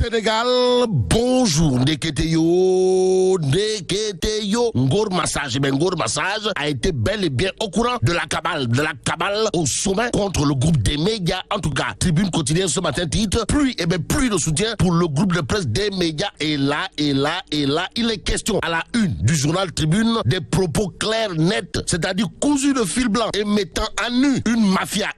Sénégal, bonjour. Neketeyo. Ngor Massage. Ngor Massage a été bel et bien au courant de la cabale au sommet contre le groupe des médias. En tout cas, Tribune quotidienne ce matin titre pluie de soutien pour le groupe de presse des médias. Et là, il est question à la une du journal Tribune des propos clairs, nets, c'est-à-dire cousus de fil blanc et mettant à nu une mafia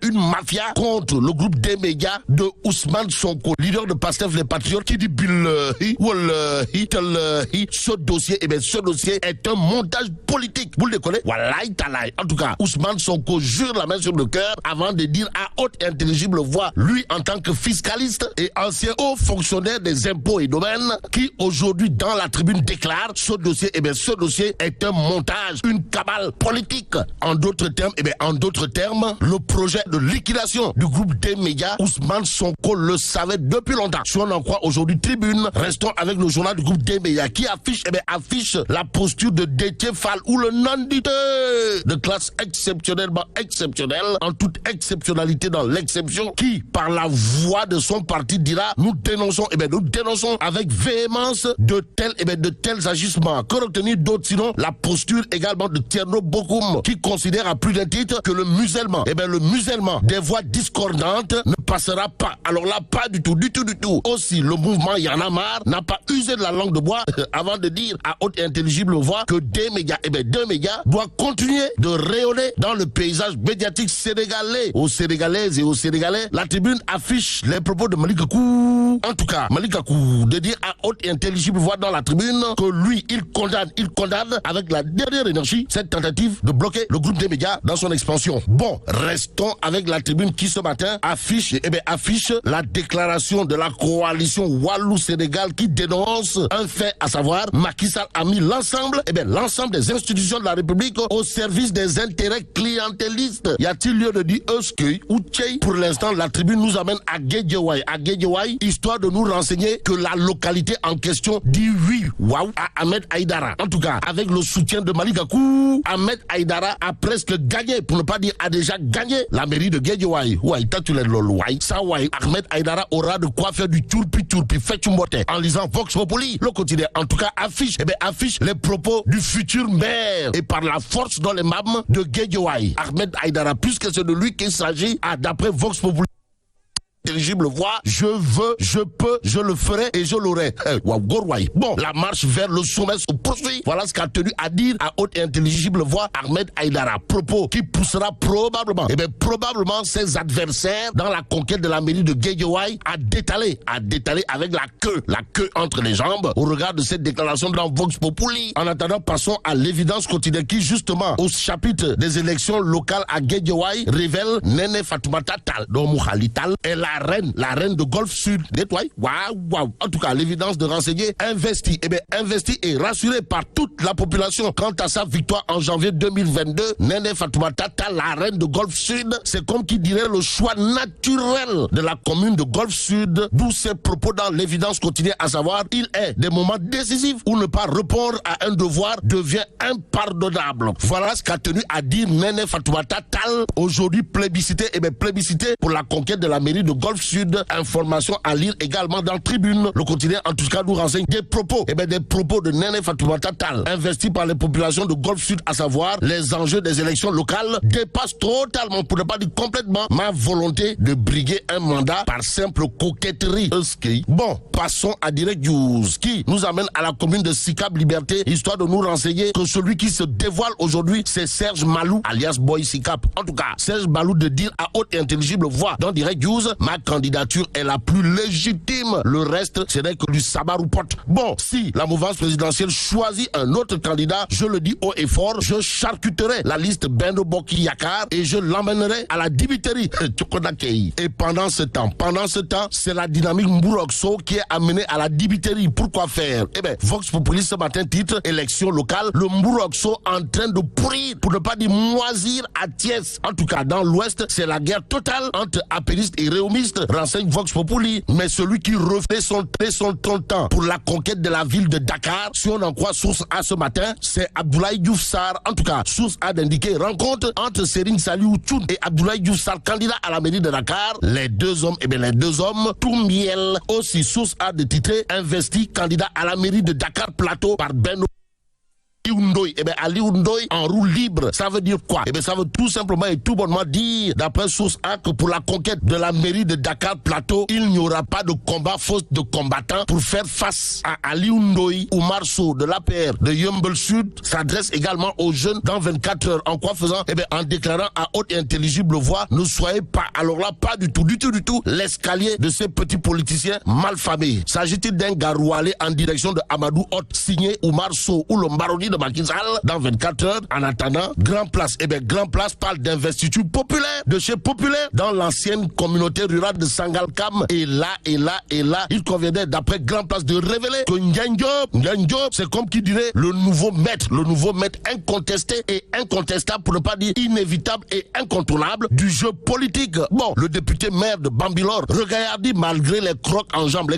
contre le groupe des médias de Ousmane Sonko, leader de Pastef les Patriotes, qui dit billahi, wallahi, tallahi, ce dossier est un montage politique. Vous le connaissez? Wallahi, tallahi. En tout cas, Ousmane Sonko jure la main sur le cœur avant de dire à haute et intelligible voix, lui en tant que fiscaliste et ancien haut fonctionnaire des impôts et domaines, qui aujourd'hui dans la Tribune déclare ce dossier est un montage, une cabale politique. En d'autres termes, le projet de liquidation du groupe des médias, Ousmane Sonko le savait depuis longtemps. Si on en croit aujourd'hui Tribune, restons avec le journal du groupe des médias qui affiche la posture de Déthié Fall ou le non-dité de classe exceptionnellement exceptionnelle, en toute exceptionnalité dans l'exception, qui par la voix de son parti dira nous dénonçons avec véhémence de tels agissements. Que retenir d'autres sinon la posture également de Thierno Bokoum, qui considère à plus d'un titre que le musellement des voix discordantes ne passera pas. Alors là, pas du tout. Aussi, le mouvement Y en a marre n'a pas usé de la langue de bois avant de dire à haute et intelligible voix que deux médias doivent continuer de rayonner dans le paysage médiatique sénégalais. Aux Sénégalaises et aux Sénégalais, la Tribune affiche les propos de Malick Gakou. En tout cas, Malick Gakou de dire à haute et intelligible voix dans la Tribune que lui, il condamne avec la dernière énergie cette tentative de bloquer le groupe des médias dans son expansion. Bon, restons avec la Tribune qui ce matin affiche la déclaration de la coalition Wallou-Sénégal qui dénonce un fait, à savoir Macky Sall a mis l'ensemble des institutions de la République au service des intérêts clientélistes. Y a-t-il lieu de dire Euskeuil ou Tchei? Pour l'instant, la Tribune nous amène à Guédiawaye, histoire de nous renseigner que la localité en question dit oui, waouh, à Ahmed Aïdara. En tout cas, avec le soutien de Malick Gakou, Ahmed Aïdara a presque gagné, pour ne pas dire a déjà gagné, la mairie de Guédiawaye. Ouais, Ahmed Aïdara aura de quoi faire du turpi, fait chumbote. En lisant Vox Populi, le quotidien, en tout cas, affiche les propos du futur maire et par la force dans les mâmes de Guédiawaye. Ahmed Aïdara, puisque c'est de lui qu'il s'agit, d'après Vox Populi, intelligible voix, je veux, je peux, je le ferai et je l'aurai. Bon, la marche vers le sommet se poursuit. Voilà ce qu'a tenu à dire à haute et intelligible voix Ahmed Aïdara. Propos qui poussera probablement ses adversaires dans la conquête de la mairie de Guédiawaye à détaler avec la queue entre les jambes au regard de cette déclaration dans Vox Populi. En attendant, passons à l'évidence quotidienne qui, justement, au chapitre des élections locales à Guédiawaye, révèle Néné Fatoumata Tall, dont Moukhali Tall est la reine de Golfe Sud. Waouh. En tout cas, l'évidence de renseigner investi et rassuré par toute la population quant à sa victoire en janvier 2022. Néné Fatoumata Tall, la reine de Golfe Sud, c'est comme qui dirait le choix naturel de la commune de Golfe Sud, d'où ses propos dans l'évidence quotidienne, à savoir, il est des moments décisifs où ne pas répondre à un devoir devient impardonnable. Voilà ce qu'a tenu à dire Néné Fatoumata Tall, aujourd'hui plébiscité pour la conquête de la mairie de Golfe Sud. Information à lire également dans Tribune. Le quotidien en tout cas nous renseigne des propos de Néné Fatoumata Tall, investi par les populations de Golfe Sud, à savoir les enjeux des élections locales dépassent totalement, pour ne pas dire complètement, ma volonté de briguer un mandat par simple coquetterie. Bon, passons à Direct News qui nous amène à la commune de Sicap Liberté, histoire de nous renseigner que celui qui se dévoile aujourd'hui, c'est Serge Malou, alias Boy Sicap. En tout cas, Serge Malou de dire à haute et intelligible voix dans Direct News, ma candidature est la plus légitime. Le reste, ce n'est que du sabar ou pote. Bon, si la mouvance présidentielle choisit un autre candidat, je le dis haut et fort, je charcuterai la liste Benno Bokk Yakaar et je l'emmènerai à la dibiterie. Et pendant ce temps, c'est la dynamique Mbourokso qui est amenée à la dibiterie. Pourquoi faire? Vox Populi ce matin titre élection locale, le Mbourokso en train de pourrir, pour ne pas dire moisir à Thiès. En tout cas, dans l'Ouest, c'est la guerre totale entre apéristes et réumistes journaliste renseigne Vox Populi. Mais celui qui refait son temps pour la conquête de la ville de Dakar, si on en croit Source A ce matin, c'est Abdoulaye Diouf Sarr. En tout cas, Source A d'indiquer rencontre entre Serigne Saliou Thioune et Abdoulaye Diouf Sarr, candidat à la mairie de Dakar. Les deux hommes, tout miel. Aussi, Source A de titrer, investi candidat à la mairie de Dakar Plateau par Benno Ndoye. Ali Ndoye en roue libre, ça veut dire quoi? Ça veut tout simplement et tout bonnement dire, d'après Source A, que pour la conquête de la mairie de Dakar Plateau, il n'y aura pas de combat faute de combattants pour faire face à Ali Ndoye. Oumar Sow de l'APR de Yeumbeul Sud s'adresse également aux jeunes dans 24 heures. En quoi faisant? En déclarant à haute et intelligible voix, ne soyez pas, alors là, pas du tout, l'escalier de ces petits politiciens malfamés. S'agit-il d'un garoualé en direction de Amadou Hott, signé Oumar Sow ou le Maroni de Macky Sall dans 24 heures? En attendant, Grand Place, Grand Place parle d'investiture populaire, de chez Populaire, dans l'ancienne communauté rurale de Sangalkam. Et là, il conviendrait, d'après Grand Place, de révéler que Ndiagne Diop, c'est comme qui dirait le nouveau maître incontesté et incontestable, pour ne pas dire inévitable et incontournable du jeu politique. Bon, le député maire de Bambilor regaillardit malgré les crocs en jambes,